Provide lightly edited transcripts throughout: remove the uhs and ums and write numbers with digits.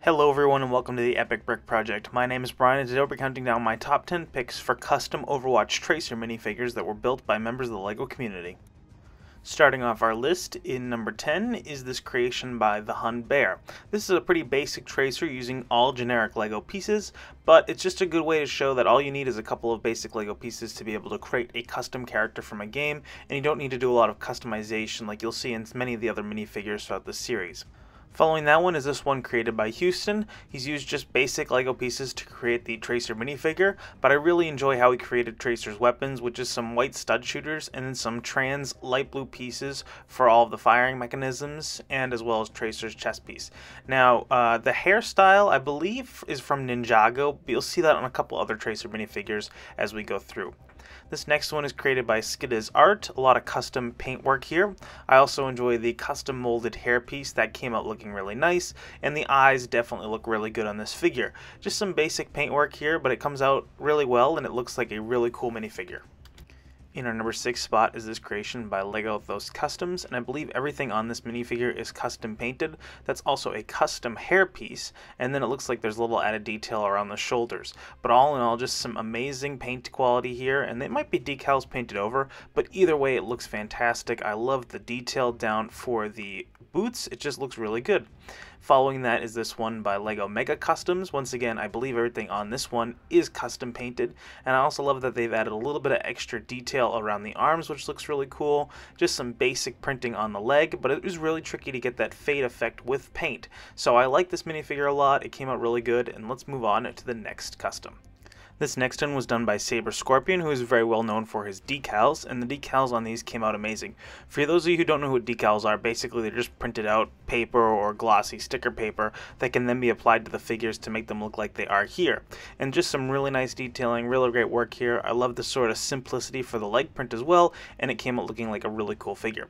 Hello everyone and welcome to the Epic Brick Project. My name is Brian and today we'll be counting down my top 10 picks for custom Overwatch Tracer minifigures that were built by members of the LEGO community. Starting off our list, in number 10 is this creation by the Hunbear. This is a pretty basic tracer using all generic LEGO pieces, but it's just a good way to show that all you need is a couple of basic LEGO pieces to be able to create a custom character from a game, and you don't need to do a lot of customization like you'll see in many of the other minifigures throughout the series. Following that one is this one created by Houston. He's used just basic LEGO pieces to create the Tracer minifigure, but I really enjoy how he created Tracer's weapons, which is some white stud shooters and then some trans light blue pieces for all of the firing mechanisms, and as well as Tracer's chest piece. Now, the hairstyle, I believe, is from Ninjago, but you'll see that on a couple other Tracer minifigures as we go through. This next one is created by Skides Art, a lot of custom paintwork here. I also enjoy the custom molded hair piece that came out looking really nice, and the eyes definitely look really good on this figure. Just some basic paintwork here, but it comes out really well and it looks like a really cool minifigure. In our number 6 spot is this creation by Legothoscustoms, and I believe everything on this minifigure is custom painted. That's also a custom hair piece, and then it looks like there's a little added detail around the shoulders. But all in all, just some amazing paint quality here, and they might be decals painted over, but either way it looks fantastic. I love the detail down for the boots, it just looks really good. Following that is this one by Lego Mega Customs. Once again, I believe everything on this one is custom painted, and I also love that they've added a little bit of extra detail around the arms, which looks really cool. Just some basic printing on the leg, but it was really tricky to get that fade effect with paint. So I like this minifigure a lot, it came out really good, and let's move on to the next custom. This next one was done by Saber Scorpion, who is very well known for his decals, and the decals on these came out amazing. For those of you who don't know what decals are, basically they're just printed out paper or glossy sticker paper that can then be applied to the figures to make them look like they are here. And just some really nice detailing, really great work here. I love the sort of simplicity for the leg print as well, and it came out looking like a really cool figure.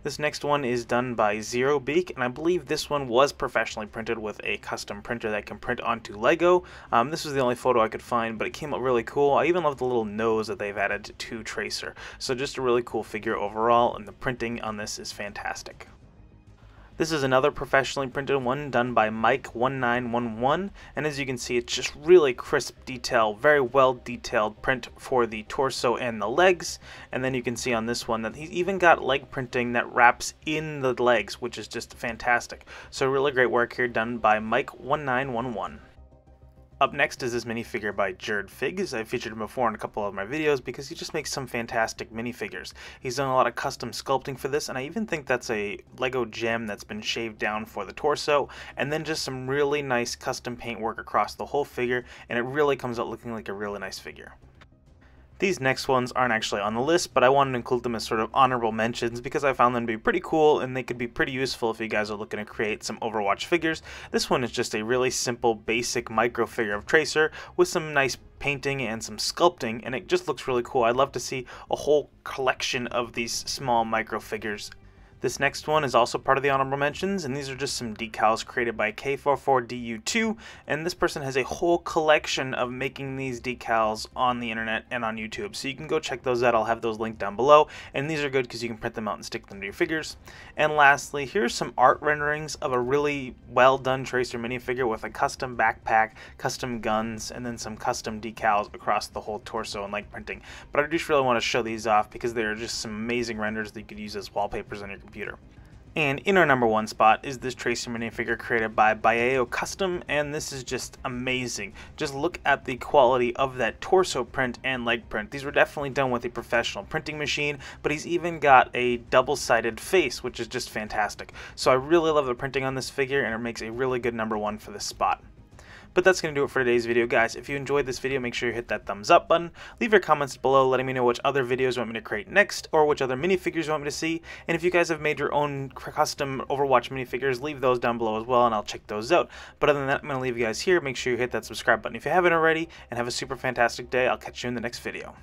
This next one is done by Zerobeak, and I believe this one was professionally printed with a custom printer that can print onto Lego. This was the only photo I could find, but it came out really cool. I even love the little nose that they've added to Tracer. So just a really cool figure overall, and the printing on this is fantastic. This is another professionally printed one done by Mike1911, and as you can see, it's just really crisp detail, very well detailed print for the torso and the legs. And then you can see on this one that he's even got leg printing that wraps in the legs, which is just fantastic. So really great work here done by Mike1911. Up next is this minifigure by Jared Figs. I've featured him before in a couple of my videos because he just makes some fantastic minifigures. He's done a lot of custom sculpting for this, and I even think that's a Lego gem that's been shaved down for the torso, and then just some really nice custom paint work across the whole figure, and it really comes out looking like a really nice figure. These next ones aren't actually on the list, but I wanted to include them as sort of honorable mentions because I found them to be pretty cool and they could be pretty useful if you guys are looking to create some Overwatch figures. This one is just a really simple, basic micro figure of Tracer with some nice painting and some sculpting, and it just looks really cool. I'd love to see a whole collection of these small micro figures. This next one is also part of the honorable mentions, and these are just some decals created by K44DU2, and this person has a whole collection of making these decals on the internet and on YouTube, so you can go check those out. I'll have those linked down below, and these are good because you can print them out and stick them to your figures. And lastly, here's some art renderings of a really well done Tracer minifigure with a custom backpack, custom guns, and then some custom decals across the whole torso and leg printing. But I just really want to show these off because they are just some amazing renders that you could use as wallpapers on your computer. And in our number 1 spot is this Tracer minifigure created by Biao Custom, and this is just amazing. Just look at the quality of that torso print and leg print. These were definitely done with a professional printing machine, but he's even got a double-sided face, which is just fantastic. So I really love the printing on this figure, and it makes a really good number 1 for this spot. But that's going to do it for today's video, guys. If you enjoyed this video, make sure you hit that thumbs up button. Leave your comments below letting me know which other videos you want me to create next, or which other minifigures you want me to see. And if you guys have made your own custom Overwatch minifigures, leave those down below as well, and I'll check those out. But other than that, I'm going to leave you guys here. Make sure you hit that subscribe button if you haven't already, and have a super fantastic day. I'll catch you in the next video.